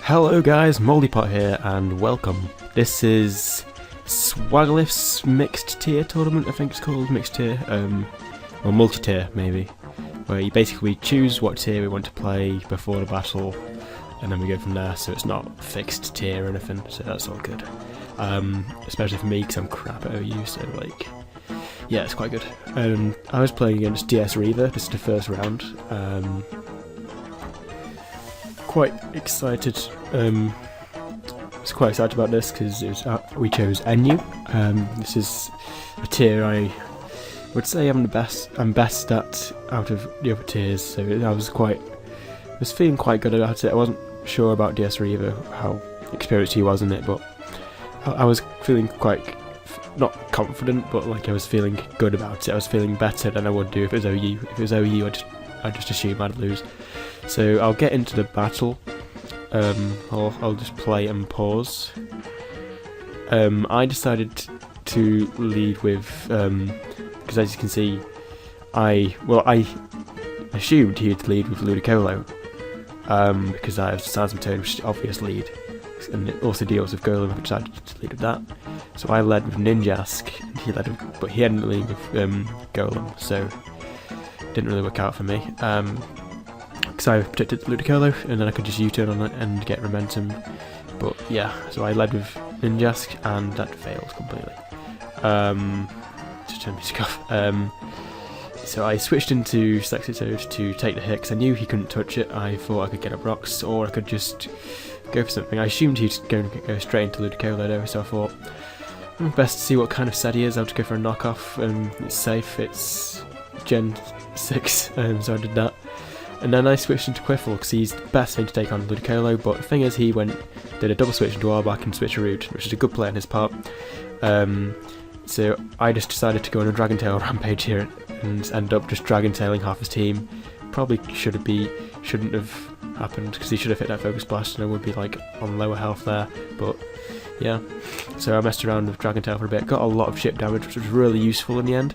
Hello guys, Mouldy here, and welcome. This is Swaglift's mixed tier tournament, I think it's called, mixed tier, or multi-tier maybe, where you basically choose what tier we want to play before the battle, and then we go from there, so it's not fixed tier or anything, so that's all good. Especially for me, because I'm crap at OU, so like, yeah, it's quite good. I was playing against DSReaver, this is the first round. Quite excited. I was quite excited about this because we chose NU. This is a tier I would say I'm best at out of the other tiers. So I was feeling quite good about it. I wasn't sure about DSReaver, how experienced he was in it, but I was feeling quite not confident, but like I was feeling good about it. I was feeling better than I would do if it was OU. If it was OU, I'd just assume I'd lose. So I'll get into the battle. I'll just play and pause. I decided to lead with because as you can see, I assumed he'd lead with Ludicolo because I have Tourney, which is the obvious lead, and it also deals with Golem. I decided to lead with that. So I led with Ninjask, and but he hadn't lead with Golem, so it didn't really work out for me. Because I predicted Ludicolo, and then I could just U-turn on it and get momentum. But yeah, so I led with Ninjask, and that failed completely. Just turn music off. So I switched into Toad to take the hit, because I knew he couldn't touch it. I thought I could get up rocks, or I could just go for something. I assumed he'd go straight into Ludicolo though, so I thought, best to see what kind of set he is. I'll just go for a knockoff. It's safe, it's Gen 6, so I did that. And then I switched into Quiffle because he's the best thing to take on Ludicolo, but the thing is he did a double switch into Arbok and switcherooed, which is a good play on his part. So I just decided to go on a Dragon Tail rampage here and end up just Dragon Tailing half his team. Probably shouldn't have happened because he should have hit that Focus Blast and I would be like on lower health there, but yeah. So I messed around with Dragon Tail for a bit, got a lot of ship damage, which was really useful in the end.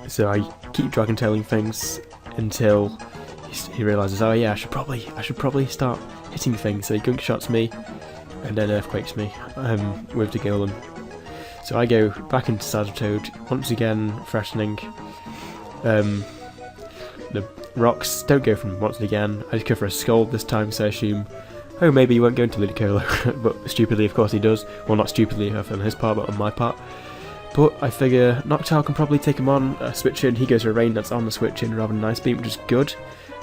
So I keep Dragon Tailing things until he realises, oh yeah, I should probably start hitting things. So he gunk shots me and then earthquakes me with the Golem. So I go back into Toad, once again freshening. The rocks don't go from once again. I just go for a Scold this time, so I assume, oh, maybe he won't go into Ludicolo, but stupidly of course he does. Well, not stupidly on his part, but on my part. But I figure Noctowl can probably take him on, switch in, he goes for a rain that's on the switch in rather than Ice Beam, which is good.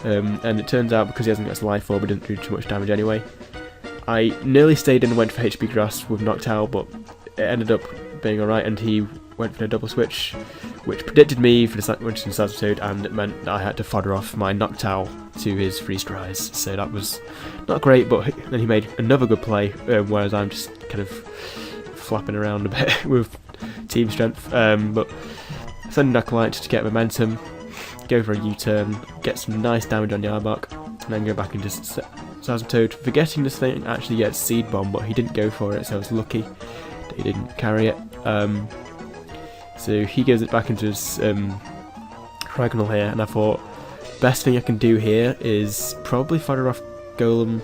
And it turns out because he hasn't got his Life Orb, it didn't do too much damage anyway. I nearly stayed in and went for HP Grass with Noctowl, but it ended up being alright, and he went for a double switch, which predicted me for the switch in Toad, and it meant that I had to fodder off my Noctowl to his Freeze Dries, so that was not great, but then he made another good play, whereas I'm just kind of flapping around a bit with team strength, but sending Acolyte to get momentum, go for a U-turn, get some nice damage on the Arbok, and then go back into Toad, forgetting this thing actually gets Seed Bomb, but he didn't go for it, so I was lucky that he didn't carry it. So he goes it back into his Diagonal here, and I thought best thing I can do here is probably fodder off Golem,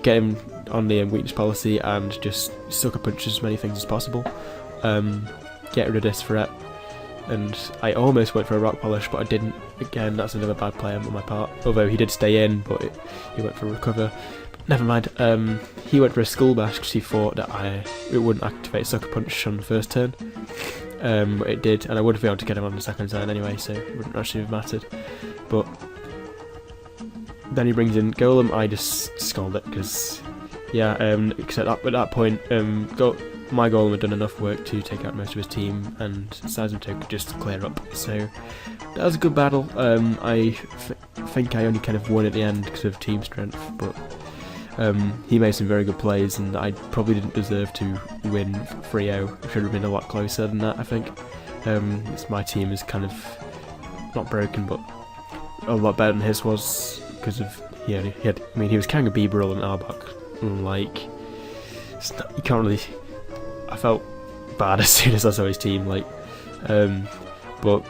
get him on the weakness policy, and just sucker punch as many things as possible. Get rid of this threat, and I almost went for a Rock Polish, but I didn't. Again, that's another bad play on my part, although he did stay in, but he went for a Recover. But never mind, he went for a Skull Bash because he thought that it wouldn't activate Sucker Punch on the first turn, but it did, and I would have been able to get him on the second turn anyway, so it wouldn't actually have mattered. But then he brings in Golem, I just Scald it, because yeah, except at that point, my Golem had done enough work to take out most of his team, and Toad could just clear up. So that was a good battle. I think I only kind of won at the end because of team strength, but he made some very good plays, and I probably didn't deserve to win 3-0. It should have been a lot closer than that, I think. My team is kind of not broken, but a lot better than his was because of he was carrying a Beebrill and Arbok. Like, you can't really I felt bad as soon as I saw his team. Like, but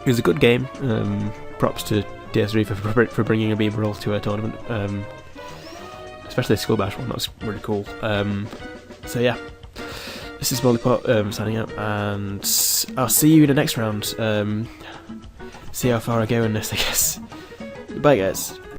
it was a good game. Props to DSReaver for bringing a Beamer Roll to a tournament. Especially the Skull Bash one. That was really cool. So yeah, this is Mouldy signing out, and I'll see you in the next round. See how far I go in this, I guess. Bye, guys.